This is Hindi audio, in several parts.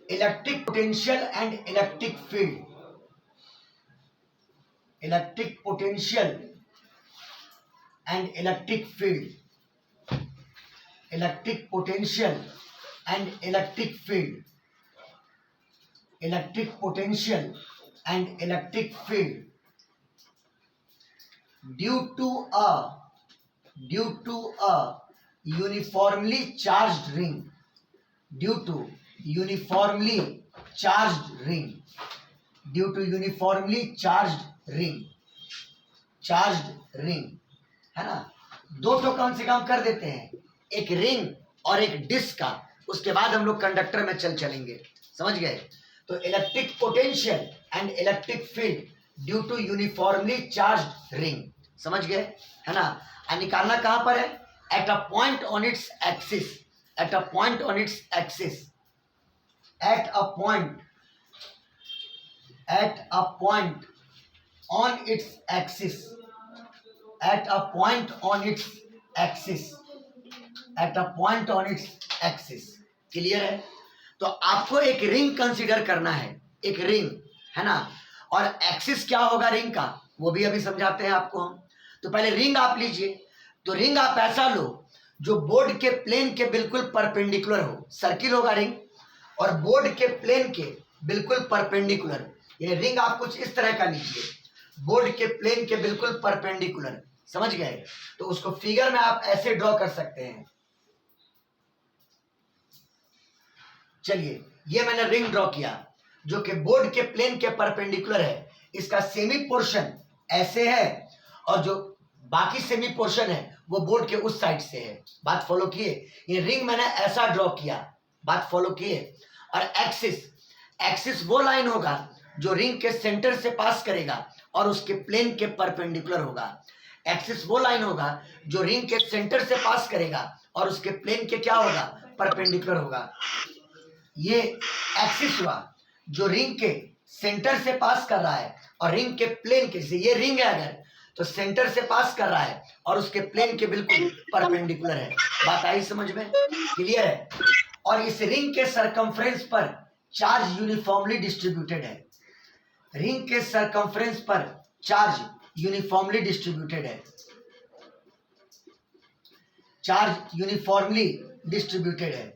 Electric potential and electric field, electric potential and electric field, electric potential and electric field, electric potential and electric field due to a uniformly charged ring, due to uniformly charged ring, due to uniformly charged ring, charged ring है ना। दो तो कम से कम कर देते हैं, एक रिंग और एक डिस्क का, उसके बाद हम लोग कंडक्टर में चलेंगे, समझ गए। तो electric potential and electric field due to uniformly charged ring, समझ गए है ना। और निकालना कहां पर है, at a point on its axis, at a point on its axis, at a point, at a point on its axis, at a point on its axis, at a point on its axis. Clear है। तो आपको एक रिंग कंसीडर करना है, एक रिंग है ना, और एक्सिस क्या होगा रिंग का वो भी अभी समझाते हैं आपको हम। तो पहले रिंग आप लीजिए, तो रिंग आप ऐसा लो जो बोर्ड के प्लेन के बिल्कुल परपेंडिकुलर हो, सर्किल होगा रिंग और बोर्ड के प्लेन के बिल्कुल परपेंडिकुलर। ये रिंग आप कुछ इस तरह का लीजिए, बोर्ड के प्लेन के बिल्कुल परपेंडिकुलर, समझ गए। तो उसको फिगर में आप ऐसे ड्रॉ कर सकते हैं। चलिए ये मैंने रिंग ड्रॉ किया जो कि बोर्ड के प्लेन के परपेंडिकुलर है, इसका सेमी पोर्शन ऐसे है और जो बाकी सेमी पोर्शन है वो बोर्ड के उस साइड से है। बात फॉलो किए, ये रिंग मैंने ऐसा ड्रॉ किया, बात फॉलो किए। और एक्सिस, एक्सिस वो लाइन होगा जो रिंग के सेंटर से पास करेगा और उसके प्लेन के परपेंडिकुलर होगा। एक्सिस वो लाइन होगा जो रिंग के सेंटर से पास करेगा और उसके प्लेन के क्या होगा, परपेंडिकुलर होगा। ये एक्सिस हुआ जो रिंग के सेंटर से पास कर रहा है और रिंग के प्लेन के, जैसे ये रिंग है अगर तो सेंटर से पास कर रहा है और उसके प्लेन के बिल्कुल परपेंडिकुलर है। बात आई समझ में, क्लियर है। और इस रिंग के सरकमफ्रेंस पर चार्ज यूनिफॉर्मली डिस्ट्रीब्यूटेड है, रिंग के सरकमफ्रेंस पर चार्ज यूनिफॉर्मली डिस्ट्रीब्यूटेड है, चार्ज यूनिफॉर्मली डिस्ट्रीब्यूटेड है,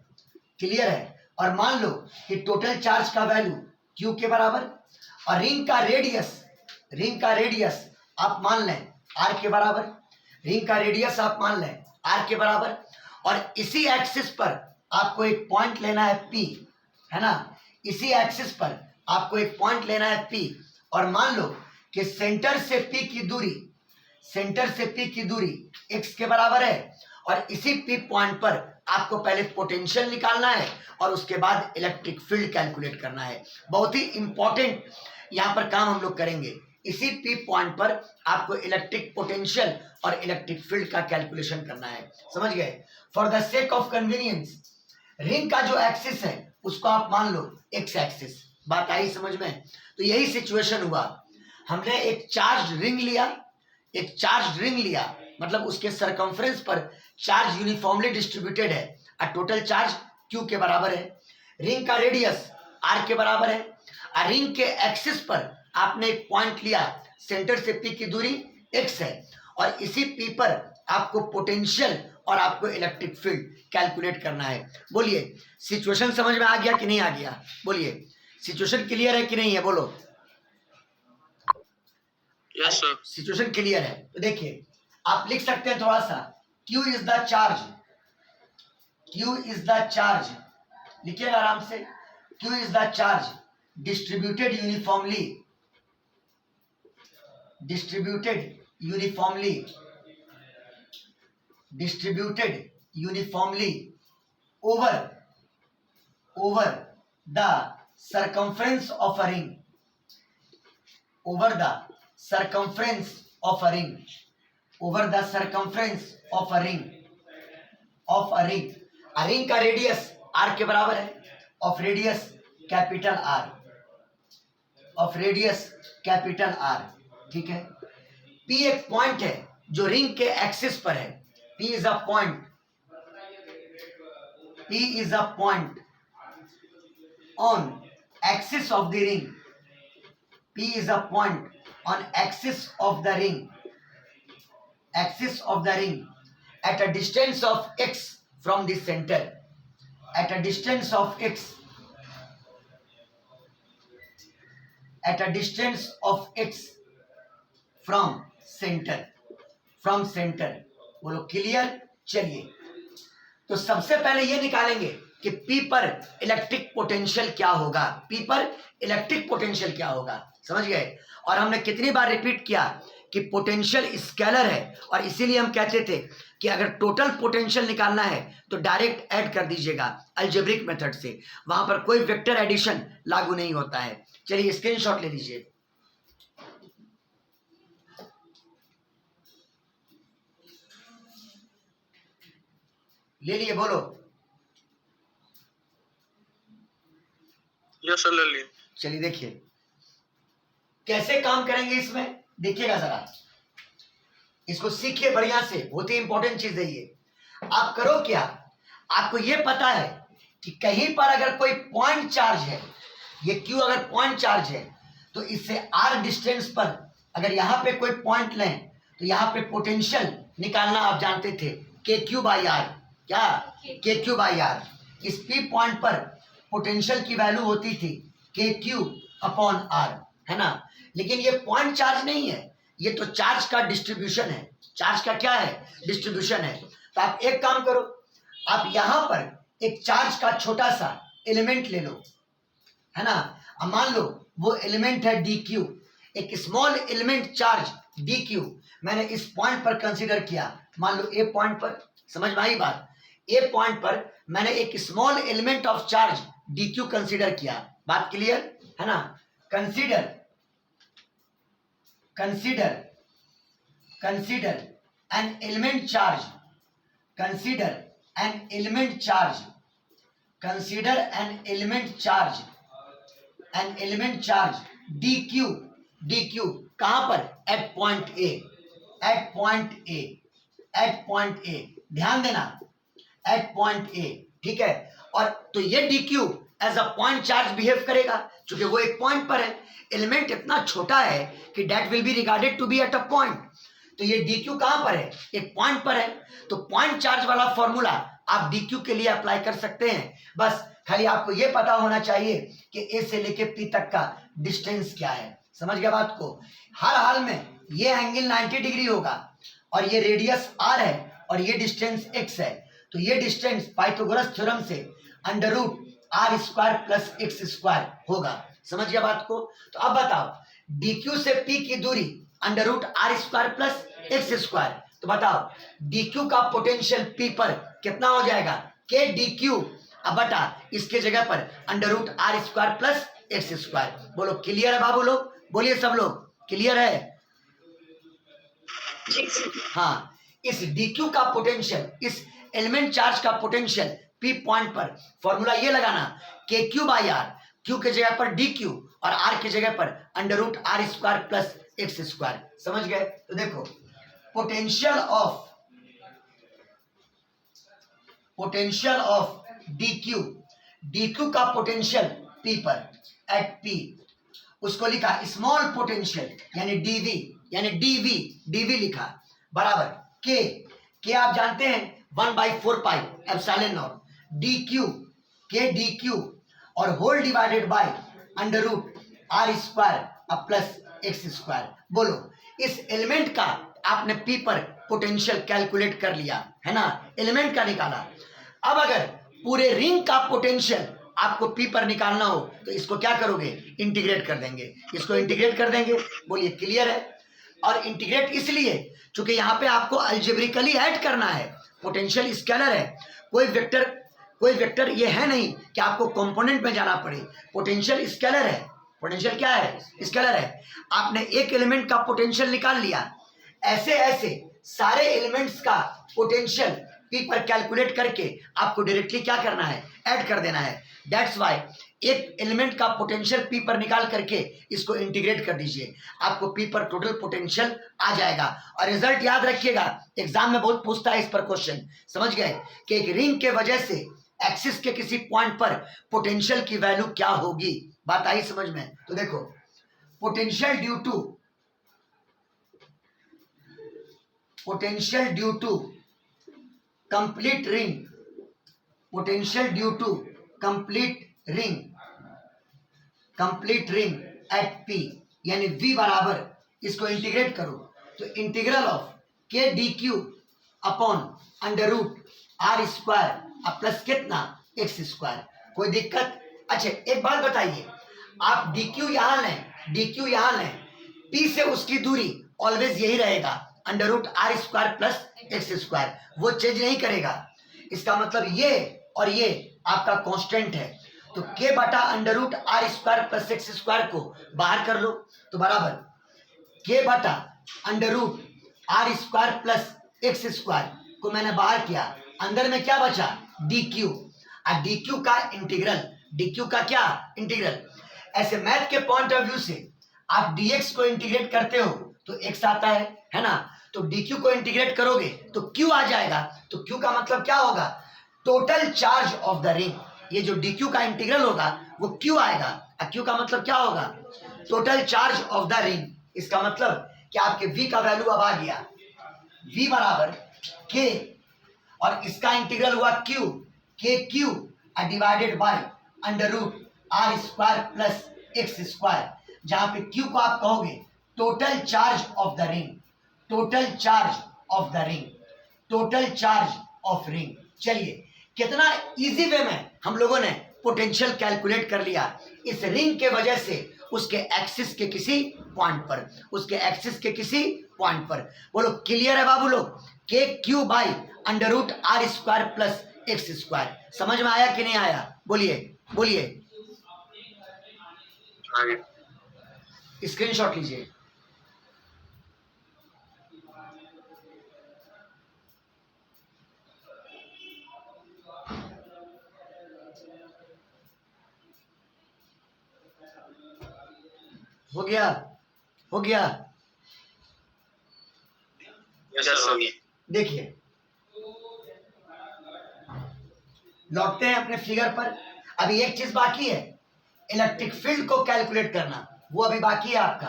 क्लियर है। और मान लो कि टोटल चार्ज का वैल्यू Q के बराबर और रिंग का रेडियस, रिंग का रेडियस आप मान लें R के बराबर, रिंग का रेडियस आप मान लें R के बराबर। और इसी एक्सिस पर आपको एक पॉइंट लेना है P, है ना, इसी एक्सिस पर आपको एक पॉइंट लेना है P। और मान लो कि सेंटर से P की दूरी, सेंटर से P की दूरी x के बराबर है और इसी P पॉइंट पर आपको पहले पोटेंशियल निकालना है और उसके बाद इलेक्ट्रिक फील्ड कैलकुलेट करना है। बहुत ही इंपॉर्टेंट यहाँ पर काम हम लोग करेंगे। इसी P पॉइंट पर आपको इलेक्ट्रिक पोटेंशियल और इलेक्ट्रिक फील्ड का कैलकुलेशन करना है, समझ गए। For the sake of convenience ring का जो एक्सिस है उसको आप मान लो एक्स एक्सिस। बात आई समझ में। तो यही सिचुएशन हुआ, हमने एक चार्ज रिंग लिया, एक चार्ज रिंग लिया मतलब उसके सरकमफ्रेंस पर चार्ज यूनिफॉर्मली डिस्ट्रीब्यूटेड है और टोटल चार्ज Q के बराबर है, रिंग का रेडियस R के बराबर है और रिंग के एक्सिस पर आपने एक पॉइंट लिया, सेंटर से P की दूरी x है और इसी P पर आपको पोटेंशियल और आपको इलेक्ट्रिक फील्ड कैलकुलेट करना है। बोलिए सिचुएशन समझ में आ गया कि नहीं आ गया, बोलिए सिचुएशन क्लियर है कि नहीं है, बोलो। Yes sir. सिचुएशन क्लियर है। तो देखिए आप लिख सकते हैं थोड़ा सा, Q is the charge, Q is the charge, लिखिएगा आराम से। Q is the charge distributed uniformly, distributed uniformly, distributed uniformly over, over the circumference of a ring, over the circumference of a ring, over the circumference of a ring, of a ring। a ring का रेडियस r के बराबर है, of radius capital R, of radius capital R, ठीक है। P एक पॉइंट है जो रिंग के एक्सिस पर है, P is a point, P is a point on axis of the ring. P is a point on axis of the ring. Axis of the ring at a distance of x from the center. At a distance of x. At a distance of x from center. From center. बोलो क्लियर। चलिए तो सबसे पहले ये निकालेंगे कि P पर इलेक्ट्रिक पोटेंशियल क्या होगा। P पर इलेक्ट्रिक पोटेंशियल क्या होगा, समझ गए। और हमने कितनी बार रिपीट किया कि पोटेंशियल स्केलर है, और इसीलिए हम कहते थे कि अगर टोटल पोटेंशियल निकालना है तो डायरेक्ट ऐड कर दीजिएगा अलजेब्रिक मेथड से, वहां पर कोई वेक्टर एडिशन लागू नहीं होता है। चलिए स्क्रीनशॉट ले लीजिए। ले लिए, बोलो। यस सर, ले लिए। चलिए देखिए कैसे काम करेंगे इसमें, देखिएगा जरा, इसको सीखिए बढ़िया से, बहुत ही इंपॉर्टेंट चीज है ये। आप करो क्या, आपको ये पता है कि कहीं पर अगर कोई पॉइंट चार्ज है, ये क्यू अगर पॉइंट चार्ज है तो इससे आर डिस्टेंस पर अगर यहां पे कोई पॉइंट लें तो यहां पे पोटेंशियल निकालना आप जानते थे के क्यू बाई आर। क्या? K Q by r. इस पी पॉइंट पर पोटेंशियल की वैल्यू होती थी के क्यू अपॉन आर, है ना। लेकिन ये पॉइंट चार्ज नहीं है, ये तो चार्ज का डिस्ट्रीब्यूशन है। चार्ज का क्या है? डिस्ट्रीब्यूशन है। तो आप एक काम करो, आप यहां पर एक चार्ज का छोटा सा एलिमेंट ले लो, है ना। अब मान लो वो एलिमेंट है डी क्यू, एक small element charge d Q मैंने इस पॉइंट पर कंसीडर किया। मान लो ए पॉइंट पर, समझ में आई बात, ए पॉइंट पर मैंने एक small element of charge d q consider किया। बात क्लियर है ना। Consider consider consider an element charge, consider an element charge, consider an element charge, an element charge d q. D q कहां पर? At point A, at point A, at point A, ध्यान देना, एट पॉइंट ए, ठीक है। और तो ये d q as a point charge behave करेगा, क्योंकि वो एक पॉइंट पर है। एलिमेंट इतना छोटा है कि that will be regarded to be at a point. तो ये डी क्यू कहां पर है? एक पॉइंट पर है। तो पॉइंट चार्ज वाला फॉर्मूला आप डी क्यू के लिए अप्लाई कर सकते हैं। बस खाली आपको ये पता होना चाहिए कि ए से लेके पी तक का डिस्टेंस क्या है। समझ गया बात को। हर हाल में ये एंगल 90 डिग्री होगा और ये रेडियस आर है और ये डिस्टेंस एक्स है। तो ये डिस्टेंस पाइथागोरस थ्योरम से under root are square plus x square होगा। समझ गया बात को। तो अब बताओ डी क्यू से पी की दूरी under root are square plus x square. तो बताओ डी क्यू का पोटेंशियल पी पर कितना हो जाएगा? के डी क्यू। अब बता इसके जगह पर under root are square plus x square. बोलो क्लियर है बाबू लोग? बोलिए सब लोग क्लियर है? हाँ, इस डी क्यू का पोटेंशियल, इस एलिमेंट चार्ज का पोटेंशियल पी पॉइंट पर फॉर्मूला ये लगाना के क्यू बाई आर, क्यू के जगह पर डी क्यू और आर के जगह पर under root are square plus x square. समझ गए? तो देखो पोटेंशियल ऑफ डी क्यू का पोटेंशियल पी पर एट पी, उसको लिखा स्मॉल पोटेंशियल यानी डीवी, यानी डीवी लिखा बराबर के आप जानते हैं 1/4 pi epsilon naught d q, k d q और whole divided by under root are square plus x square. बोलो इस एलिमेंट का आपने पी पर पोटेंशियल कैलकुलेट कर लिया है ना, एलिमेंट का निकाला। अब अगर पूरे रिंग का पोटेंशियल आपको पी पर निकालना हो तो इसको क्या करोगे? इंटीग्रेट कर देंगे, इसको इंटीग्रेट कर देंगे। बोलिए क्लियर है? और इंटीग्रेट इसलिए क्योंकि यहाँ पे आपको अलजेब्रिकली ऐड करना है। पोटेंशियल स्केलर है, कोई वेक्टर ये है नहीं कि आपको कंपोनेंट में जाना पड़े। पोटेंशियल स्केलर है, पोटेंशियल क्या है? स्केलर है। आपने एक एलिमेंट का पोटेंशियल निकाल लिया, ऐसे ऐसे सारे एलिमेंट्स का पोटेंशियल पी पर कैलकुलेट करके आपको डायरेक्टली क्या करना है? ऐड कर देना है। दैट्स वाई एक एलिमेंट का पोटेंशियल पी पर निकाल करके इसको इंटीग्रेट कर दीजिए, आपको पी पर टोटल पोटेंशियल आ जाएगा। और रिजल्ट याद रखिएगा, एग्जाम में बहुत पूछता है इस पर क्वेश्चन। समझ गए कि एक रिंग के वजह से एक्सिस के किसी पॉइंट पर पोटेंशियल की वैल्यू क्या होगी। बात आई समझ में? तो देखो, potential due to complete ring, potential due to complete ring at P, यानी V बराबर, इसको इंटीग्रेट करो तो integral of k d q upon under root are square plus कितना एक्स स्क्वायर। कोई दिक्कत? अच्छा एक बात बताइए, आप डी क्यू यहां लें, P से उसकी दूरी ऑलवेज यही रहेगा, under root are square plus x square, वो चेंज नहीं करेगा। इसका मतलब ये और ये आपका कांस्टेंट है, तो k बटा under root are square plus x square को बाहर कर लो तो बराबर k बटा under root are square plus x square को मैंने बाहर किया, अंदर में क्या बचा? D q. डी क्यू का इंटीग्रल, ऐसे मैथ के पॉइंट ऑफ व्यू से आप dx को इंटीग्रेट करते हो तो x आता है ना, तो dq को इंटीग्रेट करोगे तो q आ जाएगा, तो q का मतलब क्या होगा? Total charge of the ring. ये जो dq का इंटीग्रल होगा वो q आएगा, q का मतलब क्या होगा? Total charge of the ring. इसका मतलब कि आपके v का वैल्यू अब आ गया, v बराबर k और इसका इंटीग्रल हुआ q, k q divided by under root are square plus x square, जहां पे q को आप कहोगे total charge of the ring. चलिए कितना इजी वे में हम लोगों ने पोटेंशियल कैलकुलेट कर लिया इस रिंग के वजह से उसके एक्सिस के किसी पॉइंट पर। बोलो क्लियर है बाबू लोग? K Q by under root are square plus x square. समझ में आया कि नहीं आया? बोलिए। स्क्रीनशॉट लीजिए। हो गया। देखिए लौटते हैं अपने फिगर पर। अभी एक चीज बाकी है, इलेक्ट्रिक फील्ड को कैलकुलेट करना, वो अभी बाकी है आपका।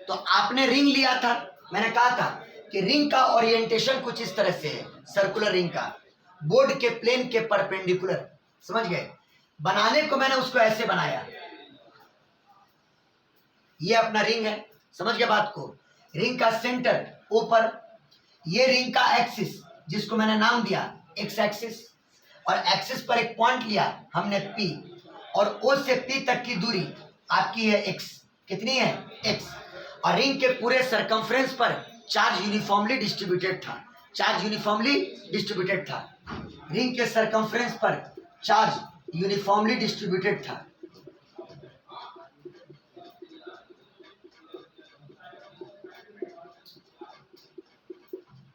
तो आपने रिंग लिया था, मैंने कहा था कि रिंग का ओरिएंटेशन कुछ इस तरह से है, सर्कुलर रिंग का, बोर्ड के प्लेन के परपेंडिकुलर। समझ गए? बनाने को मैंने उसको ऐसे बनाया, ये अपना रिंग है, समझ गए बात को? रिंग का सेंटर ऊपर, ये रिंग का एक्सिस जिसको मैंने नाम दिया एक्स एक्सिस, और एक्सिस पर एक पॉइंट लिया हमने P, और O से P तक की दूरी आपकी है x। कितनी है? x। और रिंग के पूरे सरकमफ्रेंस पर चार्ज यूनिफॉर्मली डिस्ट्रीब्यूटेड था। रिंग के सरकमफ्रेंस पर चार्ज यूनिफॉर्मली डिस्ट्रीब्यूटेड था।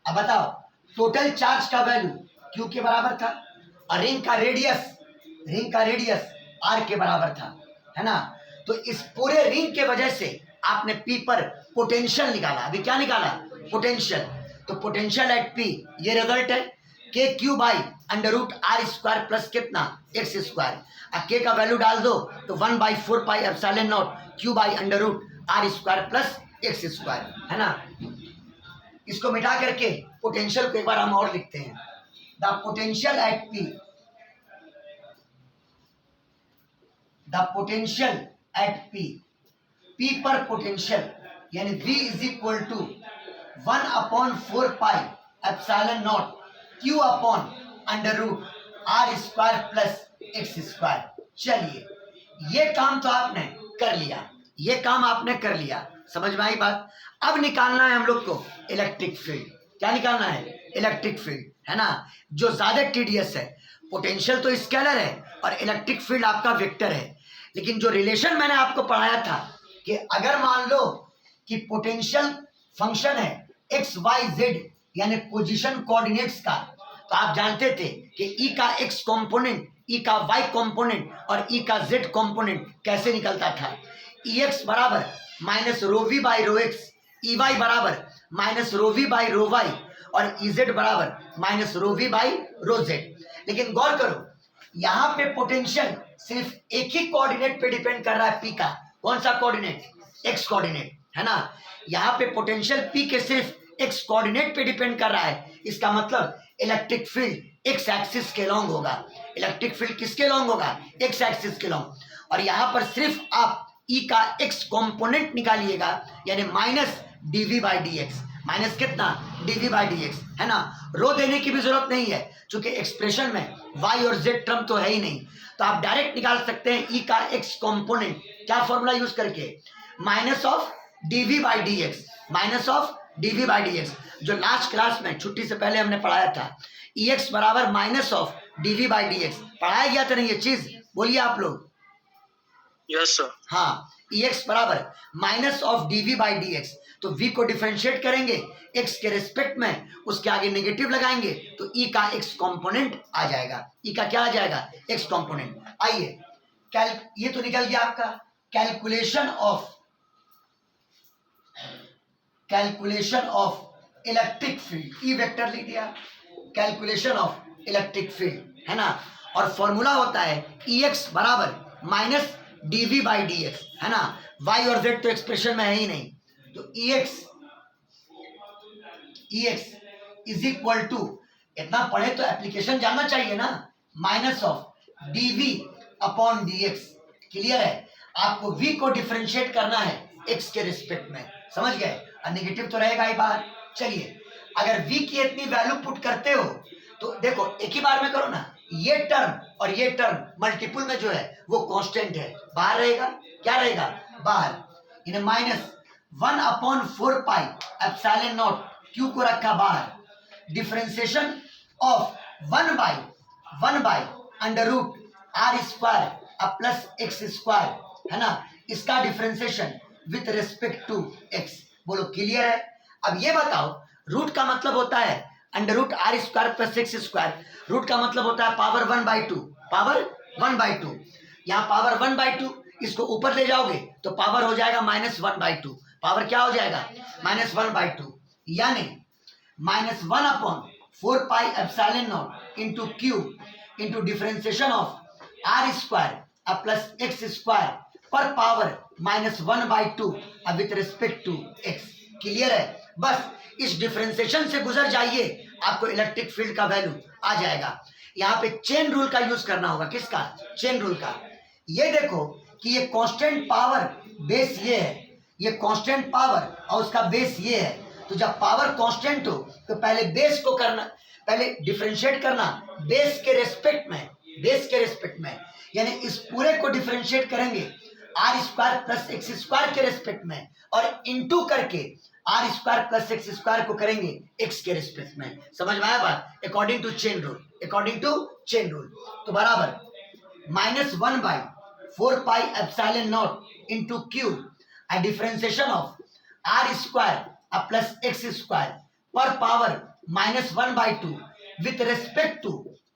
अब बताओ, टोटल चार्ज का वैल्यू Q के बराबर था और रिंग का रेडियस R के बराबर था, है ना? तो इस पूरे रिंग के वजह से आपने P पर पोटेंशियल निकाला। अभी क्या निकाला? पोटेंशियल। तो पोटेंशियल एट P ये रिजल्ट है, K Q by under root are square plus कितना? X square. के का वैल्यू डाल दो तो 1/4 pi epsilon not Q by under root are square plus x square, है ना? इसको मिटा करके पोटेंशियल को एक बार हम और लिखते हैं। द पोटेंशियल एट P पर पोटेंशियल यानी V is equal to 1/4 pi epsilon naught Q upon under root are square plus x square. चलिए ये काम तो आपने कर लिया, समझ में आई बात? अब निकालना है हम लोग को इलेक्ट्रिक फील्ड। क्या निकालना है? इलेक्ट्रिक फील्ड, है ना? जो ज्यादा टीडियस है। पोटेंशियल तो स्केलर है और इलेक्ट्रिक फील्ड आपका वेक्टर है, लेकिन जो रिलेशन मैंने आपको पढ़ाया था कि अगर मान लो कि पोटेंशियल फंक्शन है एक्स वाई जेड यानी पोजीशन कोऑर्डिनेट्स का, तो आप जानते थे कि ई का एक्स कंपोनेंट, ई का वाई कंपोनेंट और ई का जेड कंपोनेंट कैसे निकलता था। ई एक्स बराबर minus rho V by rho X, E Y बराबर minus rho V by rho Y, और इजेड बराबर minus rho V by rho Z. लेकिन गौर करो यहां पे पोटेंशियल सिर्फ एक ही कोऑर्डिनेट पे डिपेंड कर रहा है, पी का। कौन सा कोऑर्डिनेट? एक्स कोऑर्डिनेट, है ना। यहां पे पोटेंशियल पी के सिर्फ एक्स कोऑर्डिनेट पे डिपेंड कर रहा है। इसका मतलब इलेक्ट्रिक फील्ड एक्स एक्सिस के लॉन्ग होगा। इलेक्ट्रिक फील्ड किसके लॉन्ग होगा? एक्स एक्सिस के लॉन्ग। और यहां पर सिर्फ आप ई का एक्स कंपोनेंट निकालिएगा, यानी minus d V by d x. Minus कितना? डीवी बाई डी एक्स, है ना। रो देने की भी जरूरत नहीं है, क्योंकि एक्सप्रेशन में वाई और जेड टर्म तो है ही नहीं, तो आप डायरेक्ट निकाल सकते हैं ई का एक्स कंपोनेंट। क्या फॉर्मूला यूज करके? Minus of d V by d x, minus of d V by d x, जो लास्ट क्लास में छुट्टी से पहले हमने पढ़ाया था। ई एक्स बराबर minus of d V by d x पढ़ाया गया था नहीं ये चीज? बोलिए आप लोग। Yes sir. हाँ, ई एक्स बराबर minus of d V by d x. तो v को डिफरेंशिएट करेंगे x के रिस्पेक्ट में, उसके आगे नेगेटिव लगाएंगे तो e का x कंपोनेंट आ जाएगा। e का क्या आ जाएगा? x component. आइए ये तो निकल गया आपका calculation of electric field. E vector लिख दिया, कैलकुलेशन ऑफ इलेक्ट्रिक फील्ड, है ना। और फॉर्मूला होता है ई एक्स बराबर minus d V by d x, है ना। y और z तो एक्सप्रेशन में है ही नहीं, तो E x is equal to, इतना पढ़े तो एप्लीकेशन जानना चाहिए ना, minus of d V upon d x. Clear है? आपको v को डिफरेंशिएट करना है x के रिस्पेक्ट में, समझ गए। और नेगेटिव तो रहेगा ही बाहर। चलिए अगर v की इतनी वैल्यू पुट करते हो तो देखो एक ही बार में करो ना, ये टर्म और ये टर्म मल्टीपुल में जो है वो कांस्टेंट है, बाहर रहेगा। क्या रहेगा? बाहर। इन्हें minus 1/4 pi epsilon not q को रखा बाहर। Differentiation of 1 by under root are square अब प्लस एक्स स्क्वायर, है ना। इसका differentiation with respect to x. बोलो क्लियर है? अब ये बताओ, रूट का मतलब होता है under root are square plus x square. Root का मतलब होता है पावर 1/2, पावर 1/2। यहाँ पावर 1/2, इसको ऊपर ले जाओगे तो पावर हो जाएगा -1/2। पावर क्या हो जाएगा? -1/2, यानी -1/4 pi epsilon not into q into differentiation of r square अब प्लस एक्स स्क्वायर पर पावर -1/2 अब with respect to x. Clear है? बस इस डिफरेंशिएशन से गुजर जाइए, आपको इलेक्ट्रिक फील्ड का वैल्यू आ जाएगा। यहाँ पे चेन रूल का यूज करना होगा। किसका? चेन रूल का। ये देखो कि ये कांस्टेंट पावर बेस ये है, ये कांस्टेंट पावर और उसका बेस ये है। तो जब पावर कांस्टेंट हो तो पहले बेस को करना, पहले डिफरेंशिएट करना बेस के रेस्पेक्ट में, बेस के रेस्पेक्ट में, यानी इस पूरे को डिफरेंशिएट करेंगे r square plus x square के रेस्पेक्ट में, और इनटू करके r square plus x square को करेंगे एक्स के रिस्पेक्ट में। समझ में आया बात? According to chain rule, according to chain rule. तो बराबर -1/4 pi epsilon not into Q a differentiation of r square अब प्लस एक्स स्क्वायर पर power -1/2 with respect to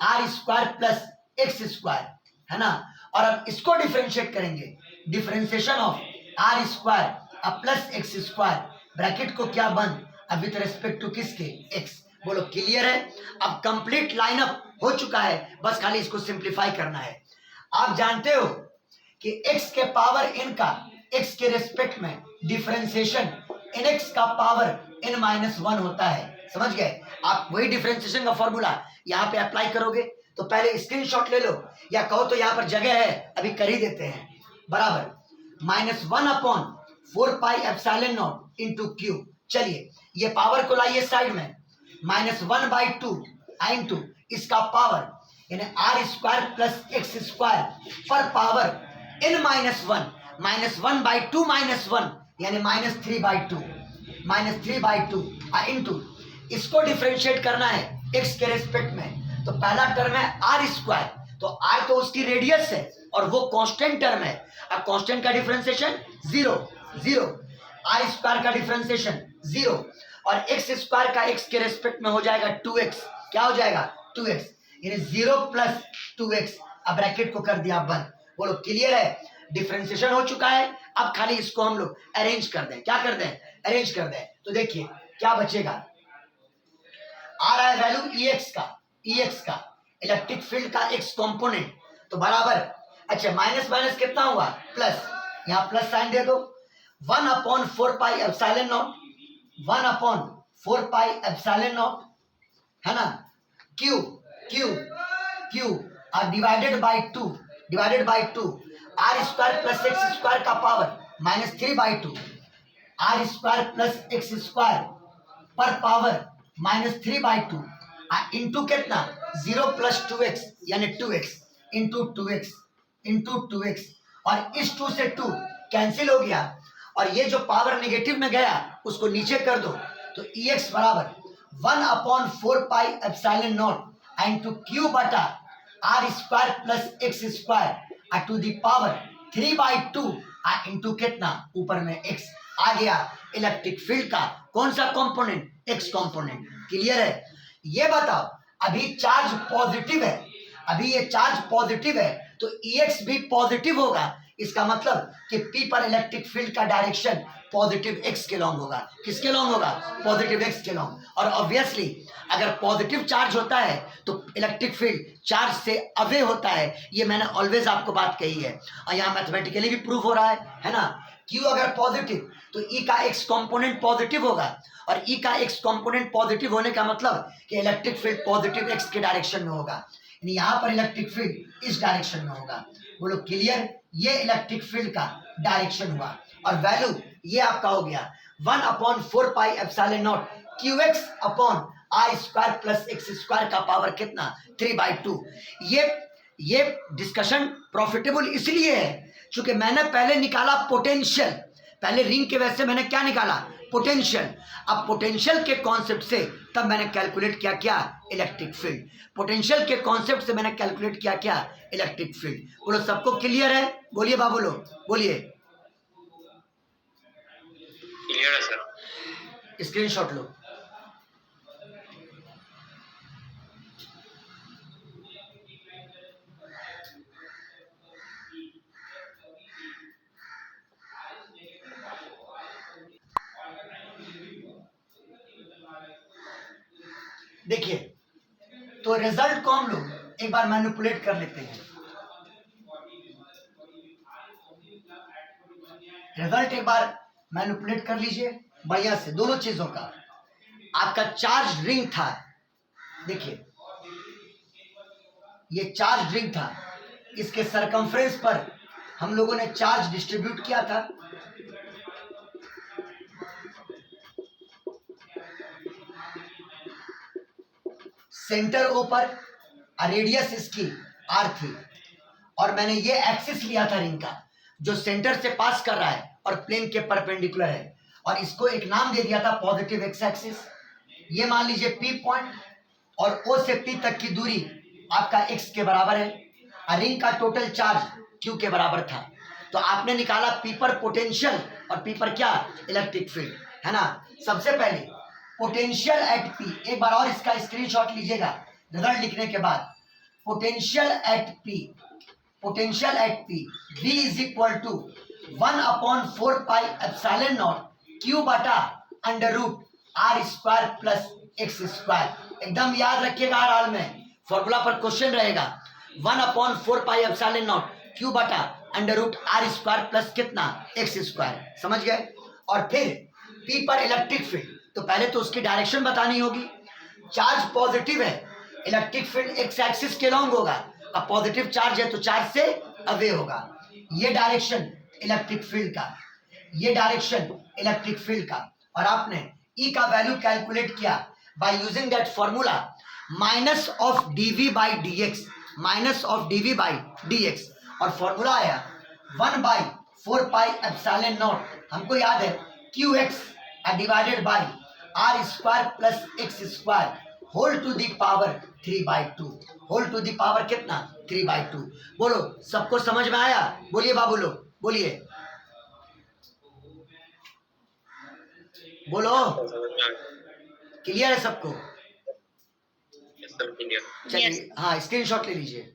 r square plus x square, है ना। और अब इसको डिफरेंशिएट करेंगे, डिफरेंशिएशन ऑफ r स्क्वायर अब प्लस एक्स स्क्वायर, ब्रैकेट को क्या बंद, अब विथ रिस्पेक्ट टू किसके? x। बोलो क्लियर है? अब कंप्लीट लाइनअप हो चुका है, बस खाली इसको सिंप्लीफाई करना है। आप जानते हो कि x के पावर n का x के रेस्पेक्ट में डिफरेंशिएशन nx का पावर n-1 होता है। समझ गए? आप वही डिफरेंशिएशन का फॉर्मूला यहाँ पे अप्लाई करोगे तो पहले स्क्रीनशॉट ले लो, या कहो तो यहाँ पर जगह है अभी कर ही देते हैं। बराबर -1/4 pi epsilon not into Q. चलिए ये पावर को लाइए साइड में, -1/2 इंटू इसका पावर यानी r square plus x square पर पावर n-1, -1/2 -1 यानी -3/2, -3/2 इंटू इसको डिफरेंशिएट करना है x के रेस्पेक्ट में। तो पहला टर्म है आर स्क्वायर, तो r तो उसकी रेडियस है और वो कांस्टेंट टर्म है। अब कांस्टेंट का डिफरेंशिएशन 0 0, आर स्क्वायर का डिफरेंशिएशन 0, और एक्स स्क्वायर का x के रेस्पेक्ट में हो जाएगा 2x। क्या हो जाएगा? 2x, यानी 0 + 2x। अब ब्रैकेट को कर दिया बंद। बोलो क्लियर है? डिफरेंशिएशन हो चुका है, अब खाली इसको हम लोग अरेंज कर दें। क्या कर दें? अरेंज कर दें। तो देखिए क्या बचेगा, आ रहा है वैल्यू EX का इलेक्ट्रिक फील्ड का एक्स कंपोनेंट, तो बराबर, अच्छा माइनस माइनस कितना हुआ प्लस, यहाँ प्लस साइन दे दो, 1/4 pi epsilon not, 1/4 pi epsilon not, है ना, क्यू क्यू क्यू और divided by to R square plus x square का power -3/2 R square plus x square पर पावर -3/2 इंटू कितना 0 + 2x यानी 2x इंटू 2x और इस 2 से 2 कैंसिल हो गया और ये जो पावर नेगेटिव में गया उसको नीचे कर दो, तो EX बराबर 1/4 pi epsilon not into Q बटा R square plus x square to the power 3/2 into कितना ऊपर में x आ गया इलेक्ट्रिक फील्ड का कौन सा कंपोनेंट, x कंपोनेंट। क्लियर है। ये बताओ अभी चार्ज पॉजिटिव है, अभी ये चार्ज पॉजिटिव है तो EX भी पॉजिटिव होगा, इसका मतलब कि P पर इलेक्ट्रिक फील्ड का डायरेक्शन पॉजिटिव x के लॉन्ग होगा। किसके लॉन्ग होगा, पॉजिटिव x के लॉन्ग। और ऑब्वियसली अगर पॉजिटिव चार्ज होता है तो इलेक्ट्रिक फील्ड चार्ज से अवे होता है, ये मैंने ऑलवेज आपको बात कही है और यहाँ मैथमेटिकली भी प्रूफ हो रहा है ना। Q अगर पॉजिटिव तो E का x कंपोनेंट पॉजिटिव होगा और E का x कंपोनेंट पॉजिटिव होने का मतलब कि इलेक्ट्रिक फील्ड पॉजिटिव x के डायरेक्शन में होगा, यानी यहाँ पर इलेक्ट्रिक फील्ड इस डायरेक्शन में होगा। बोलो क्लियर। ये इलेक्ट्रिक फील्ड का डायरेक्शन हुआ और वैल्यू ये आपका हो गया 1/4 pi epsilon naught QX upon r square plus x square का पावर कितना 3/2। ये डिस्कशन प्रॉफिटेबल इसलिए है क्योंकि मैंने पहले निकाला पोटेंशियल, पहले रिंग के वजह से मैंने क्या निकाला पोटेंशियल। अब पोटेंशियल के कॉन्सेप्ट से तब मैंने कैलकुलेट किया क्या इलेक्ट्रिक फील्ड, पोटेंशियल के कॉन्सेप्ट से मैंने कैलकुलेट किया क्या इलेक्ट्रिक फील्ड। बोलो सबको क्लियर है, बोलिए बाबू लो बोलिए। क्लियर है सर। स्क्रीनशॉट लो। देखिए तो रिजल्ट को हम लोग एक बार मैनिपुलेट कर लेते हैं। रिजल्ट एक बार मैनिपुलेट कर लीजिए बढ़िया से, दोनों चीजों का। आपका चार्ज रिंग था, देखिए ये चार्ज रिंग था, इसके सरकमफ्रेंस पर हम लोगों ने चार्ज डिस्ट्रीब्यूट किया था। सेंटर ओ पर रेडियस इसकी r थी और मैंने ये एक्सिस लिया था रिंग का जो सेंटर से पास कर रहा है और प्लेन के परपेंडिकुलर है और इसको एक नाम दे दिया था पॉजिटिव एक्स एक्सिस। ये मान लीजिए P पॉइंट और O से P तक की दूरी आपका x के बराबर है। रिंग का टोटल चार्ज Q के बराबर था, तो आपने निकाला P पर पोटेंशियल और P पर क्या इलेक्ट्रिक फील्ड, है ना। सबसे पहले पोटेंशियल एट P, एक बार और इसका स्क्रीनशॉट लीजिएगा रिजल्ट लिखने के बाद। Potential at P V is equal to 1/4 pi epsilon naught Q बटा under root are square plus x square. एकदम याद रखिएगा, हर हाल में फॉर्मूला पर क्वेश्चन रहेगा 1/4 पाई एप्सिलॉन नॉट Q बटा under root are square plus कितना एक्स स्क्वायर, समझ गए। और फिर P पर इलेक्ट्रिक फील्ड, तो पहले तो उसकी डायरेक्शन बतानी होगी। चार्ज पॉजिटिव है, इलेक्ट्रिक फील्ड एक्स एक्सिस के लॉन्ग होगा, अब पॉजिटिव चार्ज है तो चार्ज से अवे होगा। ये डायरेक्शन इलेक्ट्रिक फील्ड का, ये डायरेक्शन इलेक्ट्रिक फील्ड का। और आपने E का वैल्यू कैलकुलेट किया by using that formula minus of dv by dx और फॉर्मूला आया 1/4 पाई एप्सिलॉन नॉट, हमको याद है QX divided by r square plus x square whole to the power 3/2, whole to the power कितना 3/2। बोलो सबको समझ में आया, बोलिए बाबू लोग बोलिए, बोलो क्लियर है सबको। Yes sir clear. चलिए हाँ स्क्रीनशॉट ले लीजिए।